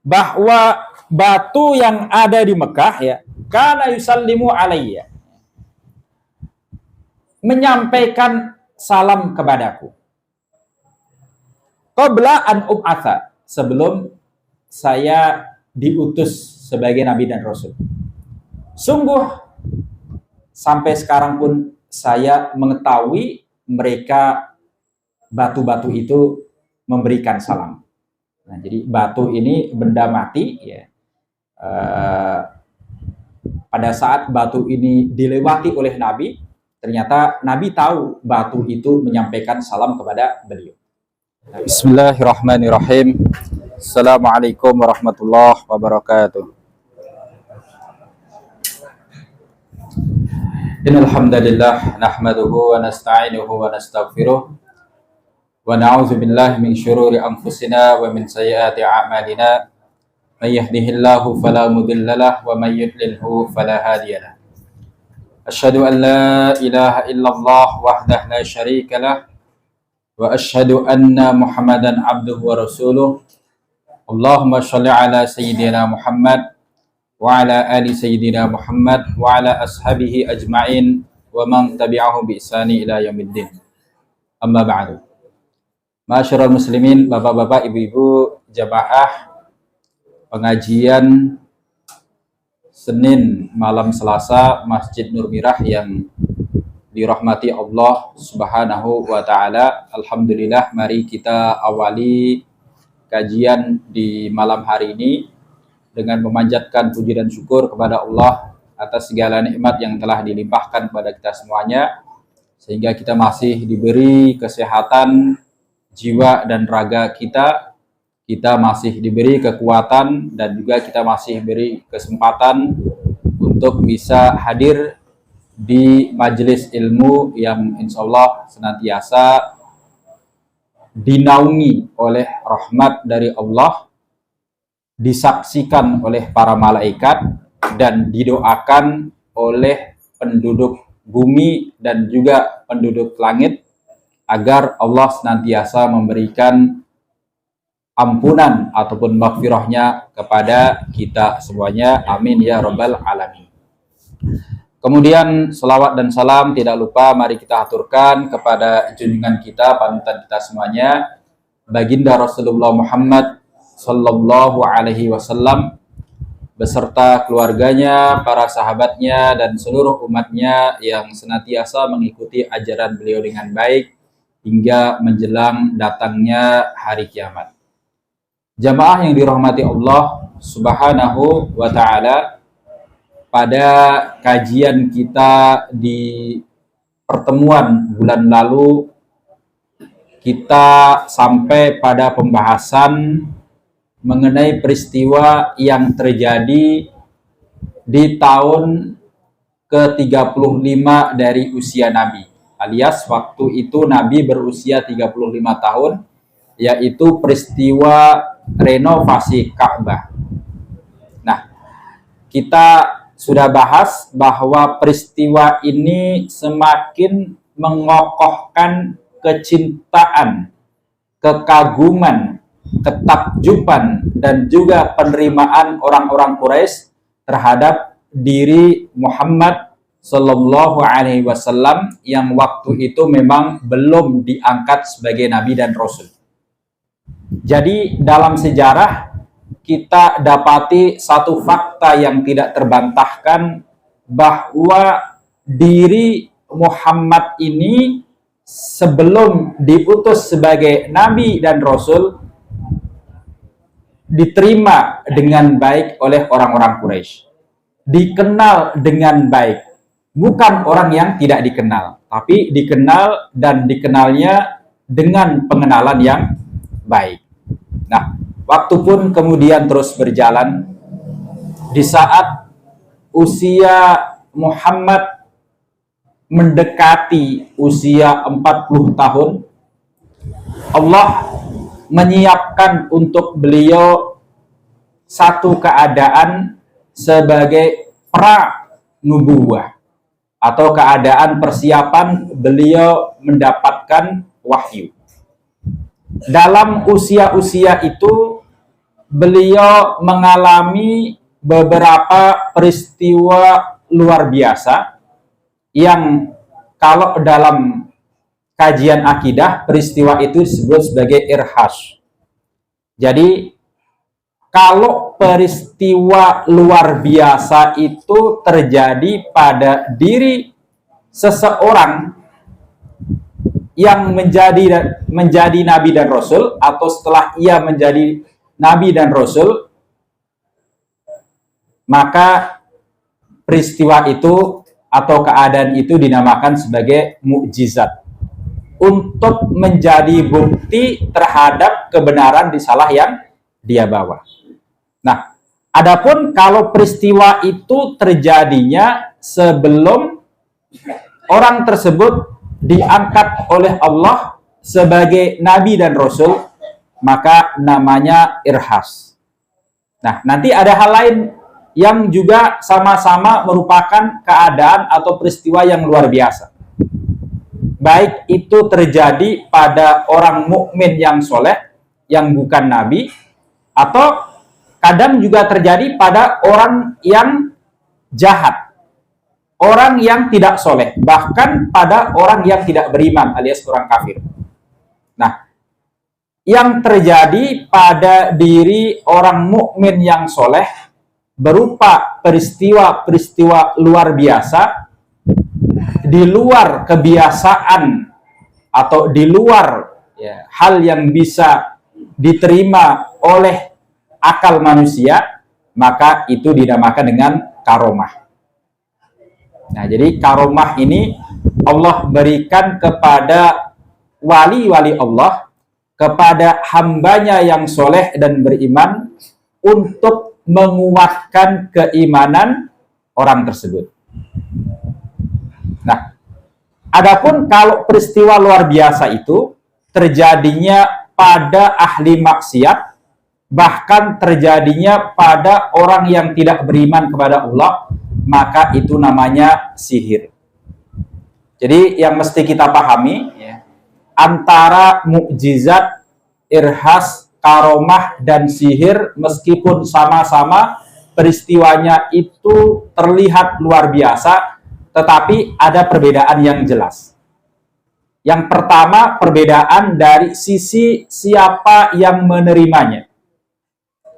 bahwa batu yang ada di Mekah ya, kana yusallimu alayya, menyampaikan salam kepadaku. Qabla an ub'atha, sebelum saya diutus sebagai nabi dan rasul. Sungguh sampai sekarang pun saya mengetahui mereka batu-batu itu memberikan salam. Nah, jadi batu ini benda mati ya. Pada saat batu ini dilewati oleh Nabi, ternyata Nabi tahu batu itu menyampaikan salam kepada beliau. Bismillahirrahmanirrahim. Assalamualaikum warahmatullahi wabarakatuh. Innal hamdalillah nahmaduhu wa nasta'inuhu wa nastaghfiruh wa na'udzu billahi min syururi anfusina wa min sayyiati a'malina. May yahdihillahu fala mudhillalah wa may yudlilhu fala hadiyalah. Asyhadu an la ilaha illallah wahdahu la syarikalah wa asyhadu anna Muhammadan abduhu wa rasuluh. Allahumma shalli ala sayyidina Muhammad wa ala ali sayyidina Muhammad wa ala ashabihi ajma'in wa man tabi'ahum bi ihsani ila yaumiddin. Amma ba'du. Ma'asyiral muslimin, bapak-bapak, ibu-ibu, jamaah pengajian Senin malam Selasa Masjid Nur Mirah yang dirahmati Allah Subhanahu wa taala. Alhamdulillah, mari kita awali kajian di malam hari ini dengan memanjatkan puji dan syukur kepada Allah atas segala nikmat yang telah dilimpahkan kepada kita semuanya, sehingga kita masih diberi kesehatan jiwa dan raga kita masih diberi kekuatan, dan juga kita masih diberi kesempatan untuk bisa hadir di majelis ilmu yang insya Allah senantiasa dinaungi oleh rahmat dari Allah, disaksikan oleh para malaikat, dan didoakan oleh penduduk bumi dan juga penduduk langit, agar Allah senantiasa memberikan ampunan ataupun maghfirahnya kepada kita semuanya. Amin ya rabbal alamin. Kemudian selawat dan salam tidak lupa mari kita aturkan kepada junjungan kita, panutan kita semuanya, baginda Rasulullah Muhammad sallallahu alaihi wasallam beserta keluarganya, para sahabatnya, dan seluruh umatnya yang senantiasa mengikuti ajaran beliau dengan baik hingga menjelang datangnya hari kiamat. Jamaah yang dirahmati Allah Subhanahu wa taala, pada kajian kita di pertemuan bulan lalu kita sampai pada pembahasan mengenai peristiwa yang terjadi di tahun ke-35 dari usia Nabi, alias waktu itu Nabi berusia 35 tahun, yaitu peristiwa renovasi Ka'bah. Nah, kita sudah bahas bahwa peristiwa ini semakin mengokohkan kecintaan, kekaguman, ketakjuban, dan juga penerimaan orang-orang Quraisy terhadap diri Muhammad Sallallahu Alaihi Wasallam yang waktu itu memang belum diangkat sebagai Nabi dan Rasul. Jadi dalam sejarah kita dapati satu fakta yang tidak terbantahkan, bahwa diri Muhammad ini sebelum diutus sebagai Nabi dan Rasul diterima dengan baik oleh orang-orang Quraisy, dikenal dengan baik, bukan orang yang tidak dikenal, tapi dikenal dan dikenalnya dengan pengenalan yang baik. Nah, waktu pun kemudian terus berjalan. Di saat usia Muhammad mendekati usia 40 tahun, Allah menyiapkan untuk beliau satu keadaan sebagai pra-nubuwah, atau keadaan persiapan beliau mendapatkan wahyu. Dalam usia-usia itu beliau mengalami beberapa peristiwa luar biasa yang kalau dalam kajian akidah peristiwa itu disebut sebagai irhas. Jadi kalau peristiwa luar biasa itu terjadi pada diri seseorang yang menjadi nabi dan rasul, atau setelah ia menjadi nabi dan rasul, maka peristiwa itu atau keadaan itu dinamakan sebagai mukjizat, untuk menjadi bukti terhadap kebenaran risalah yang dia bawa. Nah, adapun kalau peristiwa itu terjadinya sebelum orang tersebut diangkat oleh Allah sebagai nabi dan rasul, maka namanya irhas. Nah, nanti ada hal lain yang juga sama-sama merupakan keadaan atau peristiwa yang luar biasa. Baik itu terjadi pada orang mukmin yang soleh, yang bukan nabi, atau kadang juga terjadi pada orang yang jahat, orang yang tidak soleh, bahkan pada orang yang tidak beriman alias orang kafir. Nah, yang terjadi pada diri orang mukmin yang soleh berupa peristiwa-peristiwa luar biasa di luar kebiasaan atau di luar hal yang bisa diterima oleh akal manusia, maka itu dinamakan dengan karomah. Nah, jadi karomah ini Allah berikan kepada wali-wali Allah, kepada hambanya yang soleh dan beriman, untuk menguatkan keimanan orang tersebut. Nah, adapun kalau peristiwa luar biasa itu terjadinya pada ahli maksiat, bahkan terjadinya pada orang yang tidak beriman kepada Allah, maka itu namanya sihir. Jadi yang mesti kita pahami antara mukjizat, irhas, karomah, dan sihir, meskipun sama-sama peristiwanya itu terlihat luar biasa, tetapi ada perbedaan yang jelas. Yang pertama, perbedaan dari sisi siapa yang menerimanya.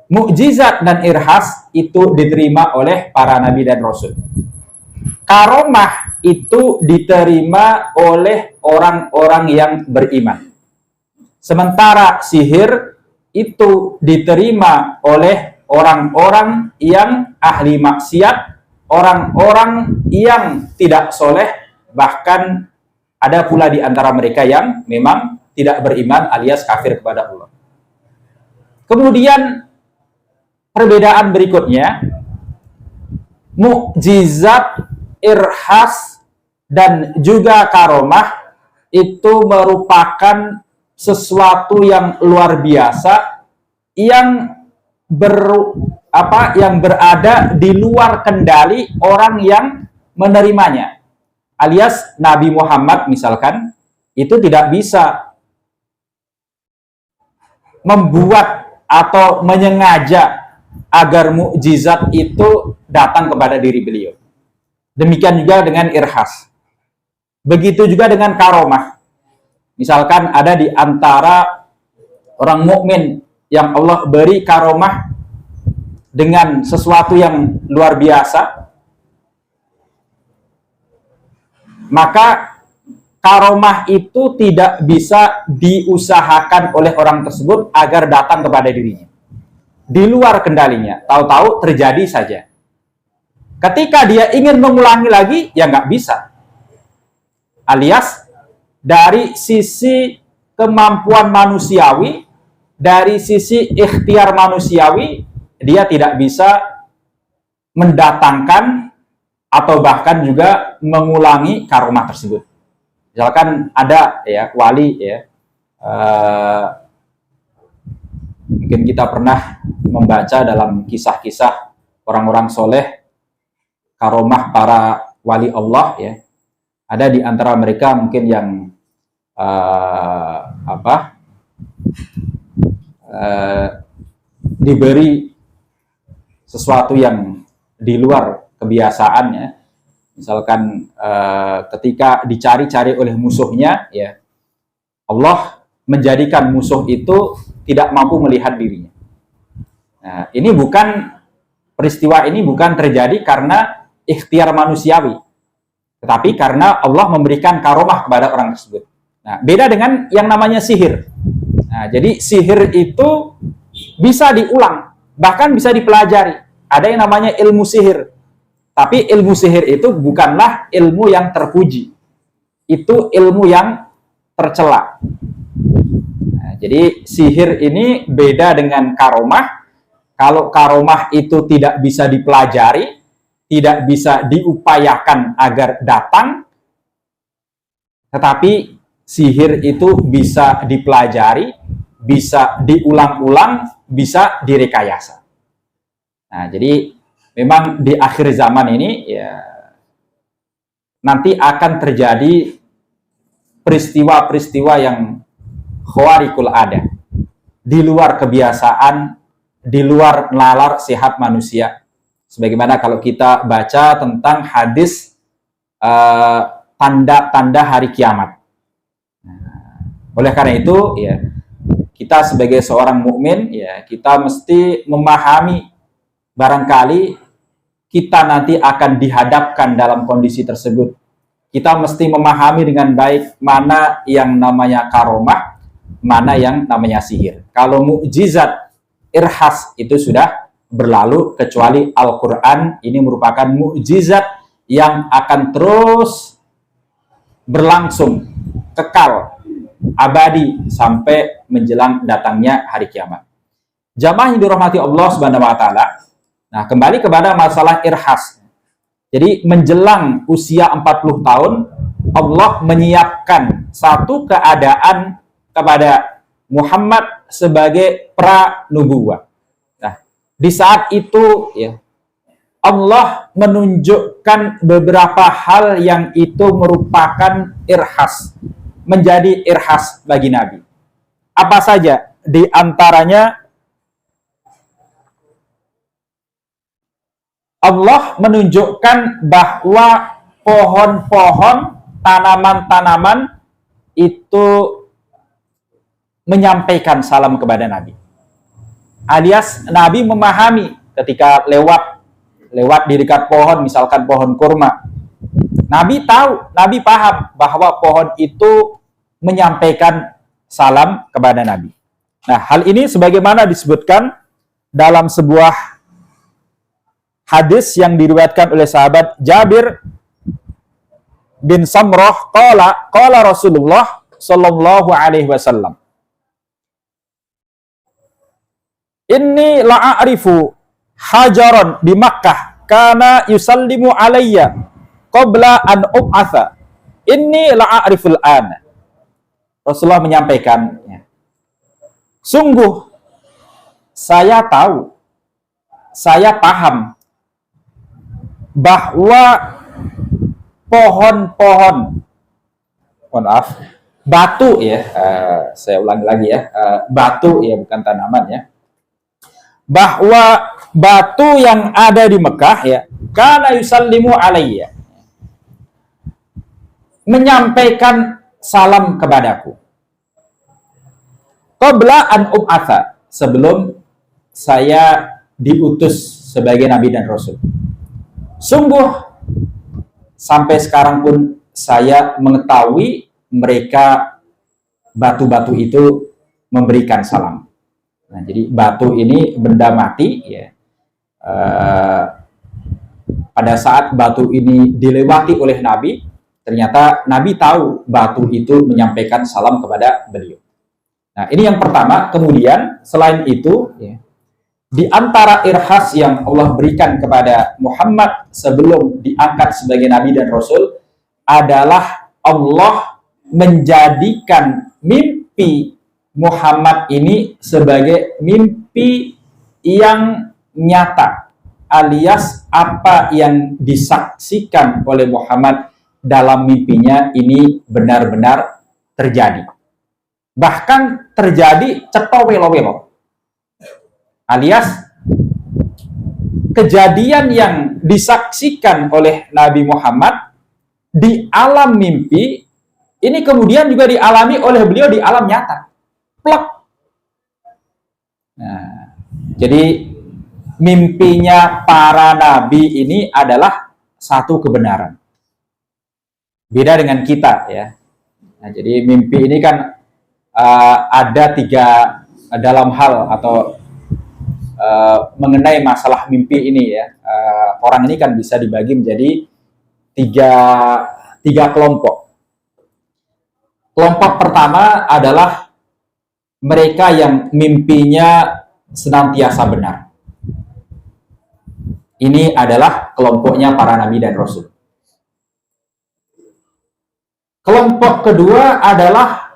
Mukjizat dan irhas itu diterima oleh para nabi dan rasul. Karomah itu diterima oleh orang-orang yang beriman. Sementara sihir itu diterima oleh orang-orang yang ahli maksiat, orang-orang yang tidak soleh, bahkan ada pula di antara mereka yang memang tidak beriman alias kafir kepada Allah. Kemudian perbedaan berikutnya, mukjizat, irhas, dan juga karomah itu merupakan sesuatu yang luar biasa yang berada di luar kendali orang yang menerimanya. Alias Nabi Muhammad misalkan itu tidak bisa membuat atau menyengaja agar mukjizat itu datang kepada diri beliau. Demikian juga dengan irhas. Begitu juga dengan karomah. Misalkan ada di antara orang mukmin yang Allah beri karomah dengan sesuatu yang luar biasa, maka karomah itu tidak bisa diusahakan oleh orang tersebut agar datang kepada dirinya. Di luar kendalinya, tahu-tahu terjadi saja. Ketika dia ingin mengulangi lagi, ya nggak bisa. Alias, dari sisi kemampuan manusiawi, dari sisi ikhtiar manusiawi, dia tidak bisa mendatangkan atau bahkan juga mengulangi karomah tersebut. Misalkan ada wali mungkin kita pernah membaca dalam kisah-kisah orang-orang soleh, karomah para wali Allah ada di antara mereka mungkin yang diberi sesuatu yang di luar kebiasaannya, misalkan ketika dicari-cari oleh musuhnya, ya Allah menjadikan musuh itu tidak mampu melihat dirinya. Nah, peristiwa ini bukan terjadi karena ikhtiar manusiawi, tetapi karena Allah memberikan karomah kepada orang tersebut. Nah, beda dengan yang namanya sihir. Nah, jadi sihir itu bisa diulang, bahkan bisa dipelajari. Ada yang namanya ilmu sihir. Tapi ilmu sihir itu bukanlah ilmu yang terpuji. Itu ilmu yang tercela. Nah, jadi sihir ini beda dengan karomah. Kalau karomah itu tidak bisa dipelajari, tidak bisa diupayakan agar datang, tetapi sihir itu bisa dipelajari, bisa diulang-ulang, bisa direkayasa. Nah, jadi memang di akhir zaman ini ya nanti akan terjadi peristiwa-peristiwa yang khawarikul ada, di luar kebiasaan, di luar nalar sehat manusia. Sebagaimana kalau kita baca tentang hadis tanda-tanda hari kiamat. Oleh karena itu, ya kita sebagai seorang mukmin, ya kita mesti memahami, barangkali kita nanti akan dihadapkan dalam kondisi tersebut. Kita mesti memahami dengan baik mana yang namanya karomah, mana yang namanya sihir. Kalau mukjizat irhas itu sudah berlalu, kecuali Al-Quran ini merupakan mukjizat yang akan terus berlangsung, kekal, abadi sampai menjelang datangnya hari kiamat. Jamaah yang dirahmati Allah Subhanahu wa taala. Nah, kembali kepada masalah irhas. Jadi menjelang usia 40 tahun Allah menyiapkan satu keadaan kepada Muhammad sebagai pranubuwah. Nah, di saat itu ya Allah menunjukkan beberapa hal yang itu merupakan irhas, menjadi irhas bagi Nabi. Apa saja? Di antaranya Allah menunjukkan bahwa pohon-pohon, tanaman-tanaman itu menyampaikan salam kepada Nabi. Alias Nabi memahami ketika lewat di dekat pohon, misalkan pohon kurma. Nabi tahu, Nabi paham bahwa pohon itu menyampaikan salam kepada Nabi. Nah, hal ini sebagaimana disebutkan dalam sebuah hadis yang diriwayatkan oleh sahabat Jabir bin Samrah, qala Rasulullah sallallahu alaihi wasallam, inni la'arifu hajaran di Makkah kana yusallimu alayya qabla an ub'atha inni la'ariful an. Rasulullah menyampaikan, sungguh saya tahu, saya paham bahwa pohon-pohon, batu ya, saya ulangi lagi ya, batu ya, bukan tanaman ya, bahwa batu yang ada di Mekah ya, kana yusallimu alayya, menyampaikan salam kepadaku, qabla an ub'atha, sebelum saya diutus sebagai nabi dan rasul. Sungguh sampai sekarang pun saya mengetahui mereka batu-batu itu memberikan salam. Nah, jadi batu ini benda mati ya. Pada saat batu ini dilewati oleh Nabi, ternyata Nabi tahu batu itu menyampaikan salam kepada beliau. Nah, ini yang pertama. Kemudian selain itu ya, di antara irhas yang Allah berikan kepada Muhammad sebelum diangkat sebagai Nabi dan Rasul adalah Allah menjadikan mimpi Muhammad ini sebagai mimpi yang nyata, alias apa yang disaksikan oleh Muhammad dalam mimpinya ini benar-benar terjadi. Bahkan terjadi cetha welo-welo. Alias kejadian yang disaksikan oleh Nabi Muhammad di alam mimpi ini kemudian juga dialami oleh beliau di alam nyata. Plek. Nah, jadi mimpinya para nabi ini adalah satu kebenaran. Beda dengan kita ya. Nah, jadi mimpi ini kan ada tiga dalam hal atau mengenai masalah mimpi ini ya. Orang ini kan bisa dibagi menjadi tiga kelompok. Kelompok pertama adalah mereka yang mimpinya senantiasa benar. Ini adalah kelompoknya para nabi dan rasul. Kelompok kedua adalah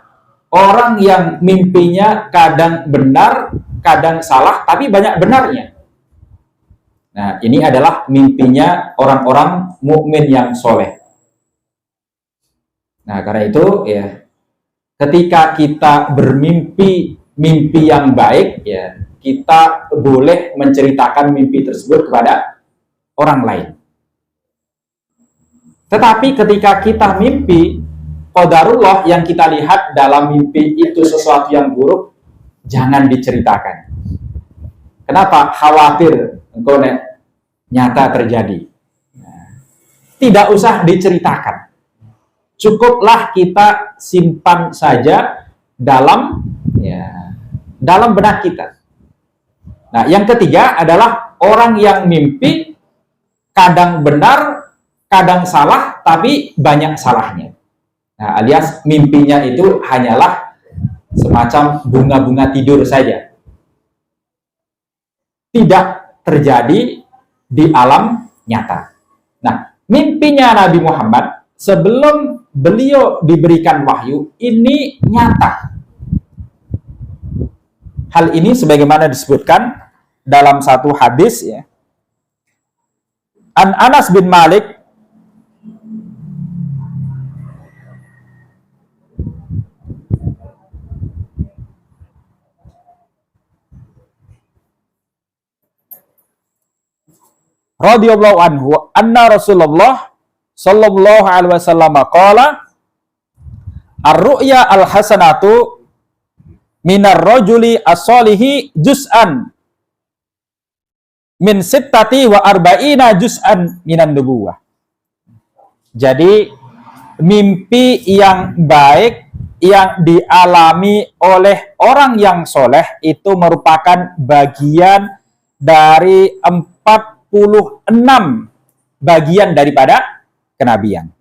orang yang mimpinya kadang benar, kadang salah, tapi banyak benarnya. Nah, ini adalah mimpinya orang-orang mukmin yang soleh. Nah, karena itu ya, ketika kita bermimpi mimpi yang baik, ya kita boleh menceritakan mimpi tersebut kepada orang lain. Tetapi ketika kita mimpi qadarullah yang kita lihat dalam mimpi itu sesuatu yang buruk, jangan diceritakan. Kenapa? Khawatir engkau nyata terjadi. Tidak usah diceritakan. Cukuplah kita simpan saja dalam benak kita. Nah, yang ketiga adalah orang yang mimpi kadang benar, kadang salah, tapi banyak salahnya. Nah, alias mimpinya itu hanyalah semacam bunga-bunga tidur saja. Tidak terjadi di alam nyata. Nah, mimpinya Nabi Muhammad sebelum beliau diberikan wahyu ini nyata. Hal ini sebagaimana disebutkan dalam satu hadis ya. An Anas bin Malik radhiyallahu anhu anna Rasulullah sallallahu alaihi wasallam qala ar-ru'ya al-hasanatu minar rajuli as-solihi juz'an min sittati wa arba'ina juz'an minan nubuwah. Jadi mimpi yang baik yang dialami oleh orang yang soleh itu merupakan bagian dari 46 bagian daripada kenabian.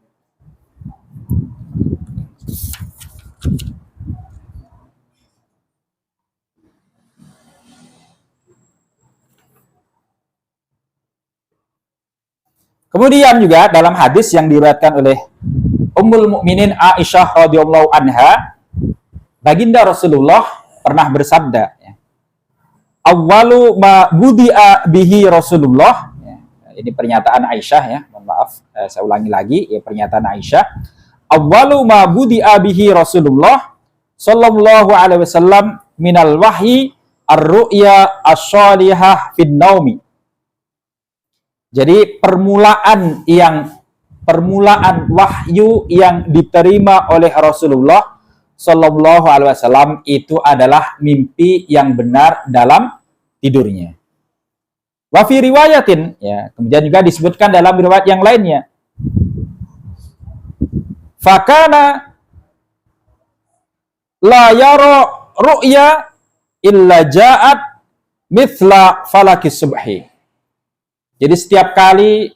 Kemudian juga dalam hadis yang diriwayatkan oleh Ummul Mukminin Aisyah radhiyallahu anha, baginda Rasulullah pernah bersabda, awwalu ma budi'a bihi Rasulullah. Ini pernyataan Aisyah ya, mohon maaf, saya ulangi lagi ya, pernyataan Aisyah. Awwalu ma budi'a bihi Rasulullah sallallahu alaihi wasallam minal wahyi ar-ru'ya asy-shalihah fin naumi. Jadi permulaan wahyu yang diterima oleh Rasulullah sallallahu alaihi wasallam itu adalah mimpi yang benar dalam tidurnya. Wa fi riwayatin, ya, kemudian juga disebutkan dalam riwayat yang lainnya. Fakana la yara ru'ya illa ja'at mithla falakis subhi. Jadi setiap kali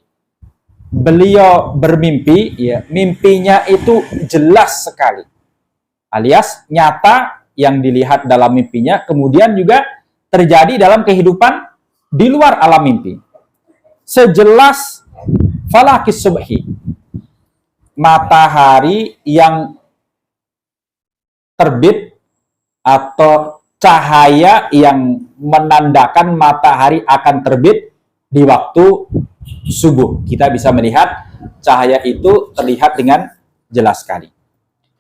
beliau bermimpi, ya, mimpinya itu jelas sekali. Alias nyata yang dilihat dalam mimpinya, kemudian juga terjadi dalam kehidupan di luar alam mimpi. Sejelas falakis subhi, matahari yang terbit atau cahaya yang menandakan matahari akan terbit di waktu subuh. Kita bisa melihat cahaya itu terlihat dengan jelas sekali.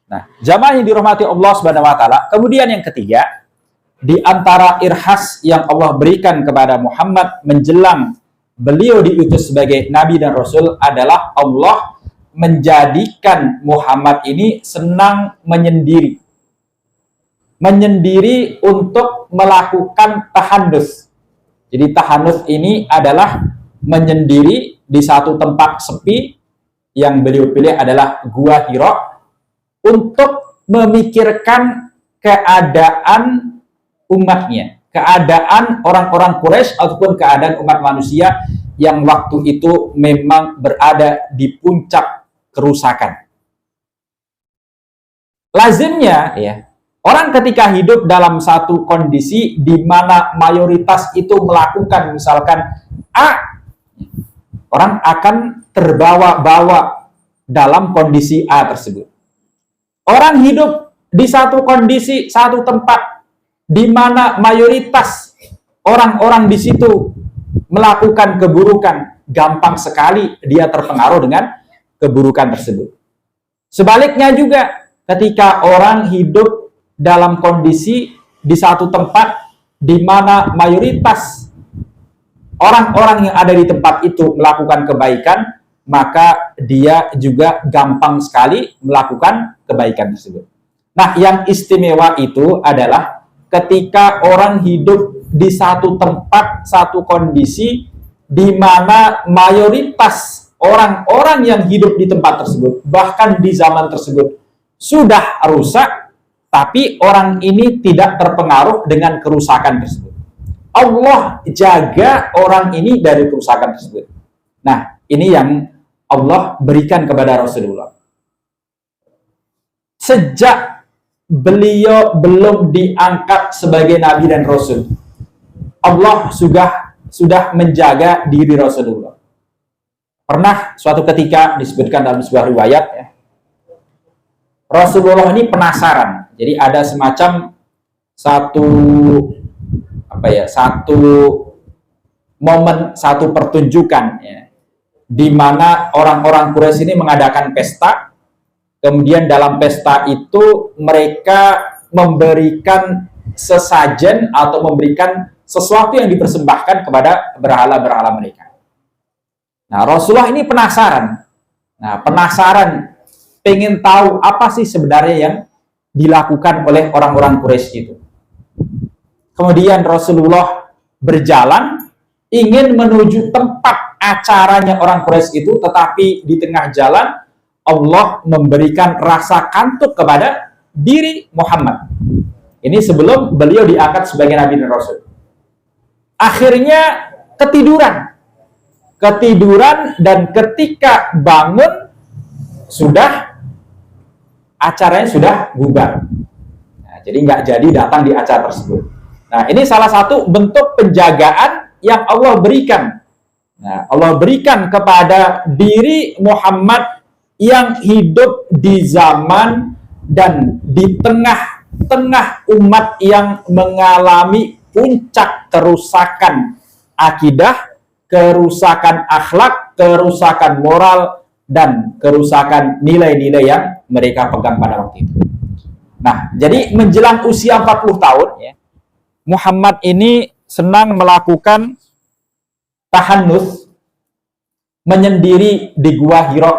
Nah, jamaah yang dirahmati Allah Subhanahu wa taala, kemudian yang ketiga, di antara irhas yang Allah berikan kepada Muhammad menjelang beliau diutus sebagai Nabi dan Rasul adalah Allah menjadikan Muhammad ini senang menyendiri. Menyendiri untuk melakukan tahannus. Jadi tahannus ini adalah menyendiri di satu tempat sepi yang beliau pilih adalah Gua Hira untuk memikirkan keadaan umatnya, keadaan orang-orang Quraisy ataupun keadaan umat manusia yang waktu itu memang berada di puncak kerusakan. Lazimnya ya, orang ketika hidup dalam satu kondisi di mana mayoritas itu melakukan misalkan A, orang akan terbawa-bawa dalam kondisi A tersebut. Orang hidup di satu kondisi, satu tempat di mana mayoritas orang-orang di situ melakukan keburukan, gampang sekali dia terpengaruh dengan keburukan tersebut. Sebaliknya juga, ketika orang hidup dalam kondisi di satu tempat di mana mayoritas orang-orang yang ada di tempat itu melakukan kebaikan, maka dia juga gampang sekali melakukan kebaikan tersebut. Nah, yang istimewa itu adalah ketika orang hidup di satu tempat, satu kondisi di mana mayoritas orang-orang yang hidup di tempat tersebut, bahkan di zaman tersebut, sudah rusak, tapi orang ini tidak terpengaruh dengan kerusakan tersebut. Allah jaga orang ini dari kerusakan tersebut. Nah, ini yang Allah berikan kepada Rasulullah. Sejak beliau belum diangkat sebagai Nabi dan Rasul, Allah sudah menjaga diri Rasulullah. Pernah suatu ketika disebutkan dalam sebuah riwayat ya, Rasulullah ini penasaran. Jadi ada semacam satu momen, satu pertunjukan ya, di mana orang-orang Quraisy ini mengadakan pesta. Kemudian dalam pesta itu mereka memberikan sesajen atau memberikan sesuatu yang dipersembahkan kepada berhala-berhala mereka. Nah, Rasulullah ini penasaran. Pengen tahu apa sih sebenarnya yang dilakukan oleh orang-orang Quraisy itu. Kemudian Rasulullah berjalan ingin menuju tempat acaranya orang Quraisy itu, tetapi di tengah jalan Allah memberikan rasa kantuk kepada diri Muhammad. Ini sebelum beliau diangkat sebagai Nabi dan Rasul. Akhirnya ketiduran dan ketika bangun acaranya sudah bubar. Nah, jadi nggak jadi datang di acara tersebut. Nah, ini salah satu bentuk penjagaan yang Allah berikan. Nah, Allah berikan kepada diri Muhammad yang hidup di zaman dan di tengah-tengah umat yang mengalami puncak kerusakan akidah, kerusakan akhlak, kerusakan moral, dan kerusakan nilai-nilai yang mereka pegang pada waktu itu. Nah, jadi menjelang usia 40 tahun, ya, Muhammad ini senang melakukan tahannus, menyendiri di Gua Hira.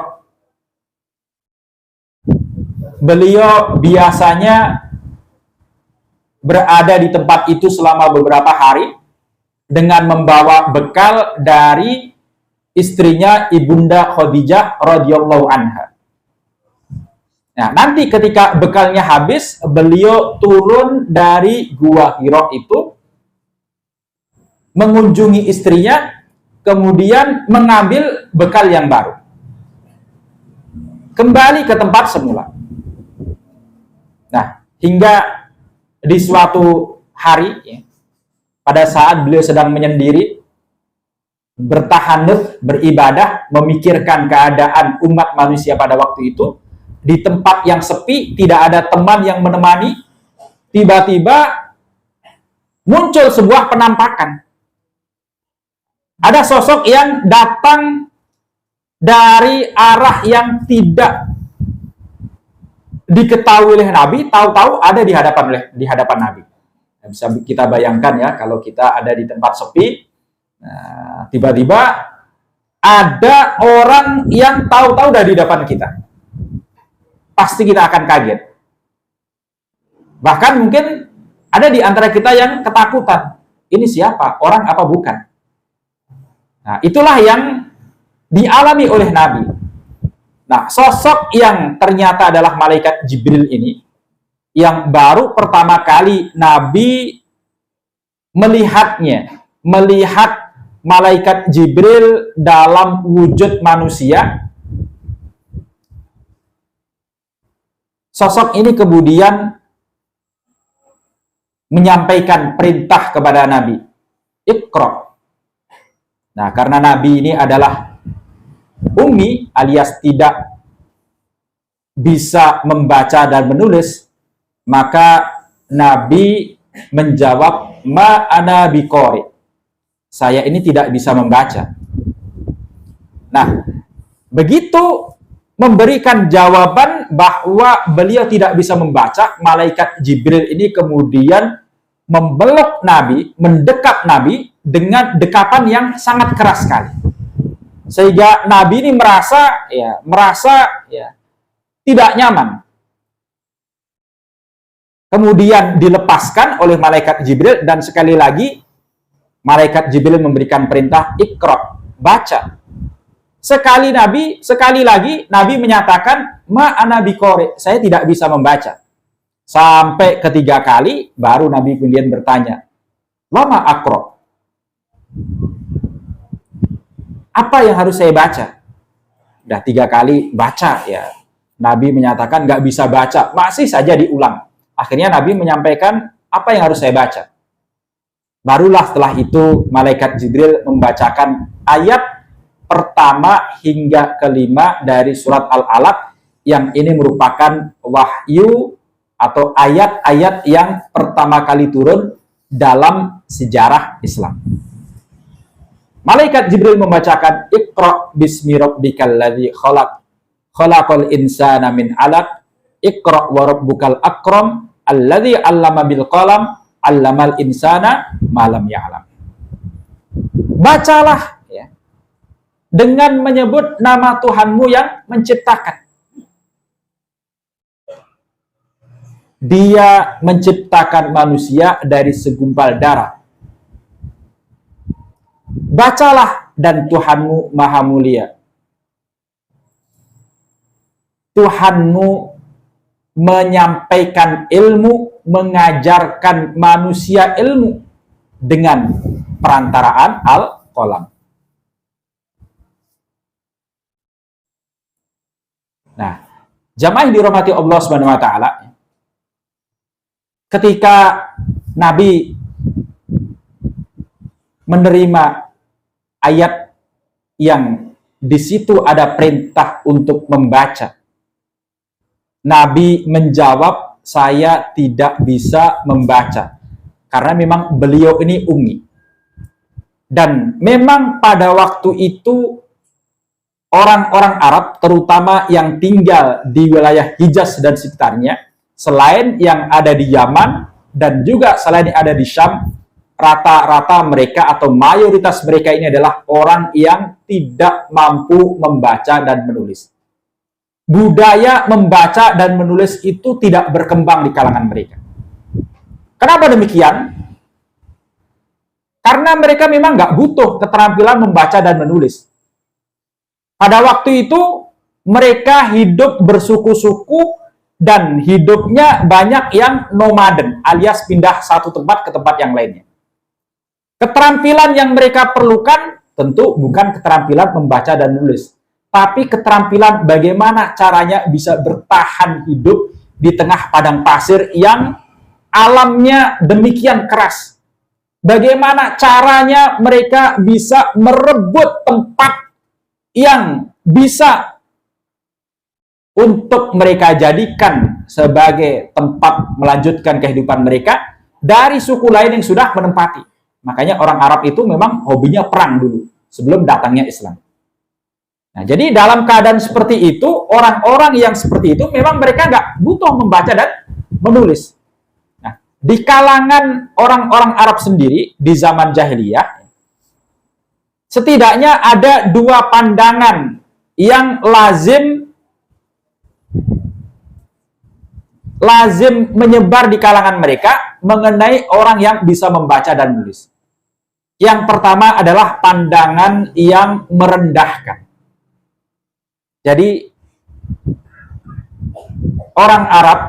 Beliau biasanya berada di tempat itu selama beberapa hari dengan membawa bekal dari istrinya Ibunda Khadijah radhiyallahu anha. Nah, nanti ketika bekalnya habis, beliau turun dari Gua Hira itu, mengunjungi istrinya, kemudian mengambil bekal yang baru. Kembali ke tempat semula. Nah, hingga di suatu hari, ya, pada saat beliau sedang menyendiri, bertahanut, beribadah, memikirkan keadaan umat manusia pada waktu itu, di tempat yang sepi, tidak ada teman yang menemani, tiba-tiba muncul sebuah penampakan. Ada sosok yang datang dari arah yang tidak diketahui oleh Nabi, tahu-tahu ada di hadapan Nabi. Bisa kita bayangkan ya, kalau kita ada di tempat sepi, nah, tiba-tiba ada orang yang tahu-tahu udah di depan kita. Pasti kita akan kaget. Bahkan mungkin ada di antara kita yang ketakutan. Ini siapa? Orang apa bukan? Nah, itulah yang dialami oleh Nabi. Nah, sosok yang ternyata adalah malaikat Jibril ini, yang baru pertama kali Nabi melihatnya, melihat malaikat Jibril dalam wujud manusia. Sosok ini kemudian menyampaikan perintah kepada Nabi, Iqra. Nah, karena Nabi ini adalah ummi alias tidak bisa membaca dan menulis, maka Nabi menjawab, ma ana biqori. Saya ini tidak bisa membaca. Nah, begitu memberikan jawaban bahwa beliau tidak bisa membaca, malaikat Jibril ini kemudian membelok Nabi, mendekat Nabi dengan dekapan yang sangat keras sekali. Sehingga Nabi ini merasa tidak nyaman. Kemudian dilepaskan oleh malaikat Jibril, dan sekali lagi malaikat Jibril memberikan perintah, Iqra, baca. Sekali lagi Nabi menyatakan, ma ana biqori, saya tidak bisa membaca. Sampai ketiga kali baru Nabi kemudian bertanya, lama aqra, apa yang harus saya baca? Udah 3 kali baca ya, Nabi menyatakan nggak bisa baca, masih saja diulang. Akhirnya Nabi menyampaikan, apa yang harus saya baca? Barulah setelah itu malaikat Jibril membacakan ayat pertama hingga kelima dari surat Al-Alaq, yang ini merupakan wahyu atau ayat-ayat yang pertama kali turun dalam sejarah Islam. Malaikat Jibril membacakan, Iqra bismi rabbikal ladzi khalaq, khalaqal insana min 'alaq, Iqra wa rabbukal akram, alladzi 'allama bil qalam, 'allamal insana ma lam ya'lam. Bacalah ya, dengan menyebut nama Tuhanmu yang menciptakan. Dia menciptakan manusia dari segumpal darah. Bacalah, dan Tuhanmu maha mulia. Tuhanmu menyampaikan ilmu, mengajarkan manusia ilmu dengan perantaraan Al-Qalam. Nah, jamaah yang dirahmati Allah Subhanahu wa taala, ketika Nabi menerima ayat yang di situ ada perintah untuk membaca, Nabi menjawab, saya tidak bisa membaca. Karena memang beliau ini ummi. Dan memang pada waktu itu orang-orang Arab, terutama yang tinggal di wilayah Hijaz dan sekitarnya, selain yang ada di Yaman dan juga selain yang ada di Syam, rata-rata mereka atau mayoritas mereka ini adalah orang yang tidak mampu membaca dan menulis. Budaya membaca dan menulis itu tidak berkembang di kalangan mereka. Kenapa demikian? Karena mereka memang nggak butuh keterampilan membaca dan menulis. Pada waktu itu mereka hidup bersuku-suku dan hidupnya banyak yang nomaden, alias pindah satu tempat ke tempat yang lainnya. Keterampilan yang mereka perlukan tentu bukan keterampilan membaca dan menulis, tapi keterampilan bagaimana caranya bisa bertahan hidup di tengah padang pasir yang alamnya demikian keras. Bagaimana caranya mereka bisa merebut tempat yang bisa untuk mereka jadikan sebagai tempat melanjutkan kehidupan mereka dari suku lain yang sudah menempati. Makanya orang Arab itu memang hobinya perang dulu sebelum datangnya Islam. Nah, jadi dalam keadaan seperti itu, orang-orang yang seperti itu memang mereka nggak butuh membaca dan menulis. Nah, di kalangan orang-orang Arab sendiri di zaman jahiliyah, setidaknya ada dua pandangan yang lazim menyebar di kalangan mereka mengenai orang yang bisa membaca dan menulis. Yang pertama adalah pandangan yang merendahkan. Jadi orang Arab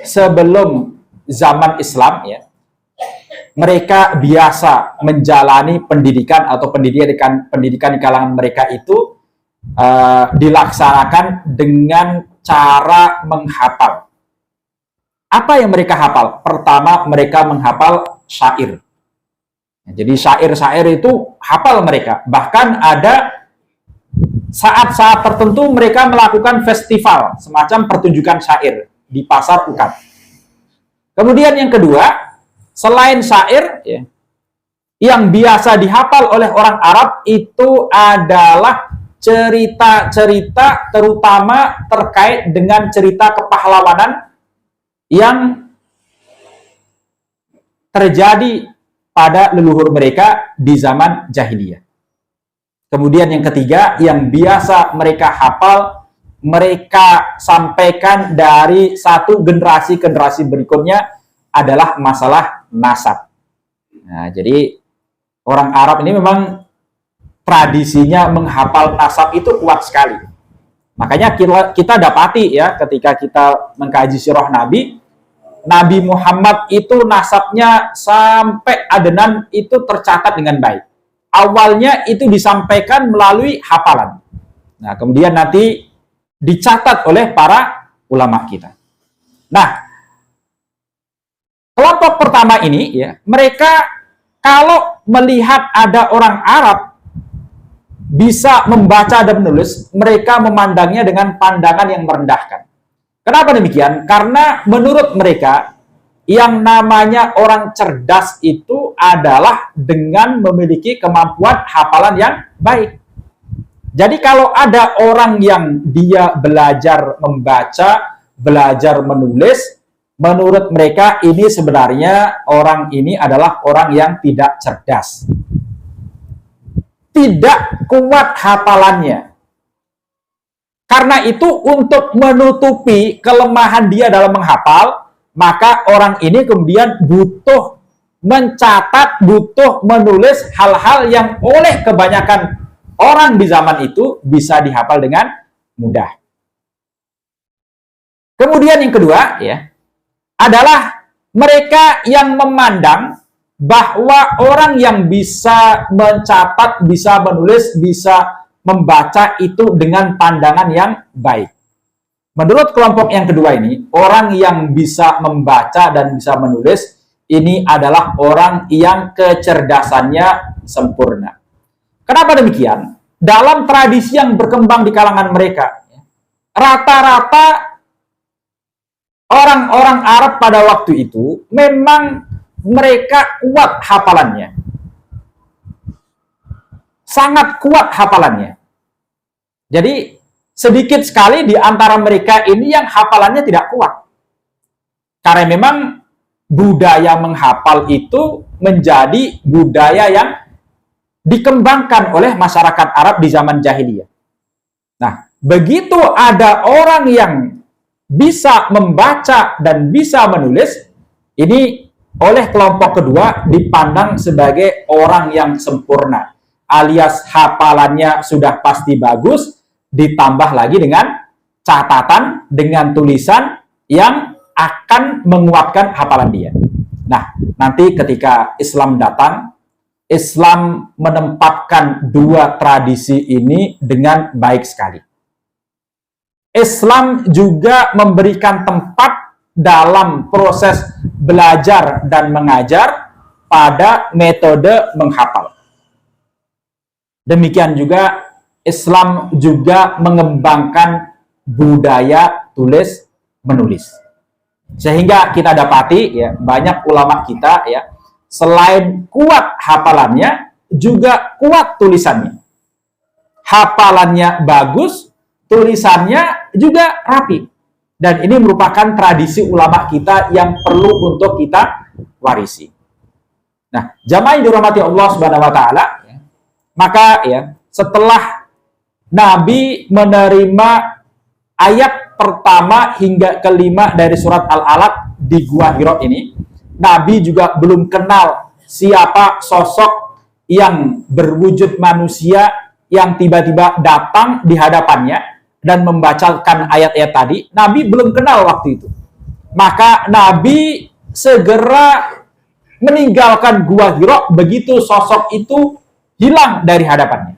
sebelum zaman Islam ya, mereka biasa menjalani pendidikan atau pendidikan di kalangan mereka itu dilaksanakan dengan cara menghafal. Apa yang mereka hafal? Pertama, mereka menghafal syair. Jadi syair-syair itu hafal mereka. Bahkan ada saat-saat tertentu mereka melakukan festival, semacam pertunjukan syair di pasar Ukat. Kemudian yang kedua, selain syair, ya, yang biasa dihafal oleh orang Arab itu adalah cerita-cerita terutama terkait dengan cerita kepahlawanan yang terjadi pada leluhur mereka di zaman jahiliyah. Kemudian yang ketiga, yang biasa mereka hafal, mereka sampaikan dari satu generasi ke generasi berikutnya adalah masalah nasab. Nah, jadi orang Arab ini memang tradisinya menghafal nasab itu kuat sekali. Makanya kita dapati ya ketika kita mengkaji sirah Nabi Muhammad itu nasabnya sampai adenan itu tercatat dengan baik. Awalnya itu disampaikan melalui hafalan. Nah, kemudian nanti dicatat oleh para ulama kita. Nah, kelompok pertama ini ya, mereka kalau melihat ada orang Arab bisa membaca dan menulis, mereka memandangnya dengan pandangan yang merendahkan. Kenapa demikian? Karena menurut mereka yang namanya orang cerdas itu adalah dengan memiliki kemampuan hafalan yang baik. Jadi kalau ada orang yang dia belajar membaca, belajar menulis, menurut mereka ini sebenarnya orang ini adalah orang yang tidak cerdas. Tidak kuat hafalannya. Karena itu untuk menutupi kelemahan dia dalam menghafal, maka orang ini kemudian butuh mencatat, butuh menulis hal-hal yang oleh kebanyakan orang di zaman itu bisa dihafal dengan mudah. Kemudian yang kedua ya, adalah mereka yang memandang bahwa orang yang bisa mencatat, bisa menulis, bisa membaca itu dengan pandangan yang baik. Menurut kelompok yang kedua ini, orang yang bisa membaca dan bisa menulis ini adalah orang yang kecerdasannya sempurna. Kenapa demikian? Dalam tradisi yang berkembang di kalangan mereka, rata-rata orang-orang Arab pada waktu itu memang mereka kuat hafalannya. Sangat kuat hafalannya. Jadi sedikit sekali di antara mereka ini yang hafalannya tidak kuat. Karena memang budaya menghafal itu menjadi budaya yang dikembangkan oleh masyarakat Arab di zaman jahiliyah. Nah, begitu ada orang yang bisa membaca dan bisa menulis, ini oleh kelompok kedua dipandang sebagai orang yang sempurna, alias hafalannya sudah pasti bagus, ditambah lagi dengan catatan, dengan tulisan yang akan menguatkan hafalan dia. Nah, nanti ketika Islam datang, Islam menempatkan dua tradisi ini dengan baik sekali. Islam juga memberikan tempat dalam proses belajar dan mengajar pada metode menghafal. Demikian juga Islam juga mengembangkan budaya tulis menulis. Sehingga kita dapati ya, banyak ulama kita ya, selain kuat hafalannya juga kuat tulisannya. Hafalannya bagus, tulisannya juga rapi. Dan ini merupakan tradisi ulama kita yang perlu untuk kita warisi. Nah, jamaah yang dirahmati Allah Subhanahu wa taala, maka ya, setelah Nabi menerima ayat pertama hingga kelima dari surat Al-Alaq di Gua Hira ini, Nabi juga belum kenal siapa sosok yang berwujud manusia yang tiba-tiba datang di hadapannya dan membacakan ayat-ayat tadi. Nabi belum kenal waktu itu. Maka Nabi segera meninggalkan Gua Hira begitu sosok itu hilang dari hadapannya.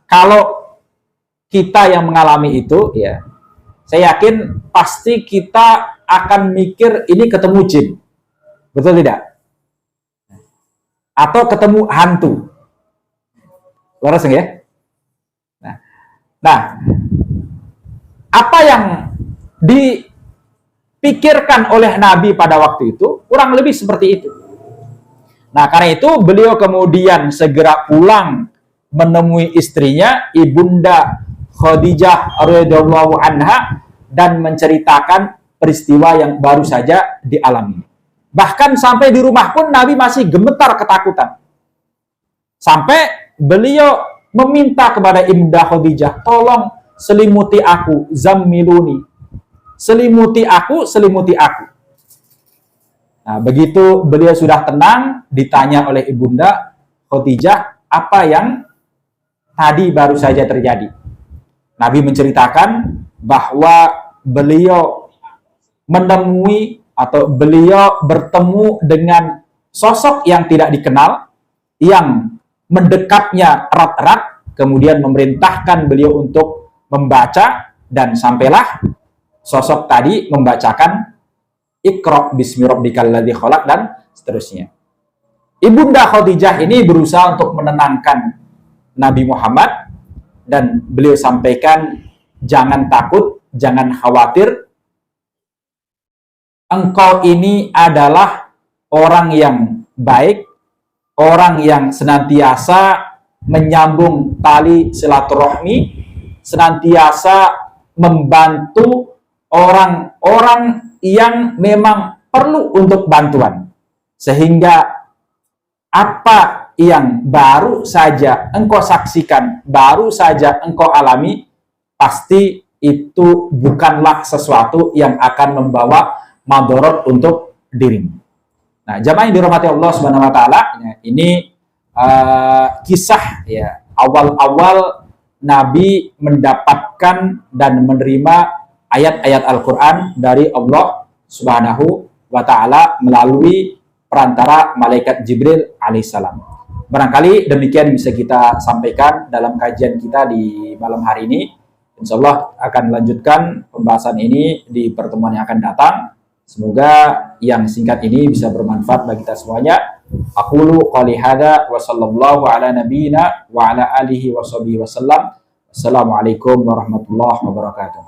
Kalau kita yang mengalami itu, ya, saya yakin pasti kita akan mikir ini ketemu jin. Betul tidak? Atau ketemu hantu. Laras ya? Nah, apa yang dipikirkan oleh Nabi pada waktu itu kurang lebih seperti itu. Nah, karena itu beliau kemudian segera pulang menemui istrinya, Ibunda Khadijah radhiyallahu anha, dan menceritakan peristiwa yang baru saja dialami. Bahkan sampai di rumah pun Nabi masih gemetar ketakutan. Sampai beliau meminta kepada Ibunda Khadijah, tolong selimuti aku, zammiluni. Selimuti aku, selimuti aku. Nah, begitu beliau sudah tenang, ditanya oleh Ibunda Khadijah, apa yang tadi baru saja terjadi. Nabi menceritakan bahwa beliau menemui atau beliau bertemu dengan sosok yang tidak dikenal, yang mendekatnya erat-erat, kemudian memerintahkan beliau untuk membaca, dan sampailah sosok tadi membacakan Iqra bismi rabbikal ladzi khalaq dan seterusnya. Ibunda Khadijah ini berusaha untuk menenangkan Nabi Muhammad, dan beliau sampaikan, jangan takut, jangan khawatir. Engkau ini adalah orang yang baik, orang yang senantiasa menyambung tali silaturahmi, senantiasa membantu orang-orang yang memang perlu untuk bantuan. Sehingga apa yang baru saja engkau saksikan, baru saja engkau alami, pasti itu bukanlah sesuatu yang akan membawa madorot untuk dirimu. Nah, jamaah yang dirahmati Allah Subhanahu wa taala, ini kisah ya awal-awal Nabi mendapatkan dan menerima ayat-ayat Al-Qur'an dari Allah Subhanahu wa taala melalui perantara malaikat Jibril alaihissalam. Barangkali demikian bisa kita sampaikan dalam kajian kita di malam hari ini. Insya Allah akan melanjutkan pembahasan ini di pertemuan yang akan datang. Semoga yang singkat ini bisa bermanfaat bagi kita semuanya. Aqulu qouli hadza wa sallallahu ala nabiyyina wa ala alihi wa sahbihi wasallam. Assalamualaikum warahmatullahi wabarakatuh.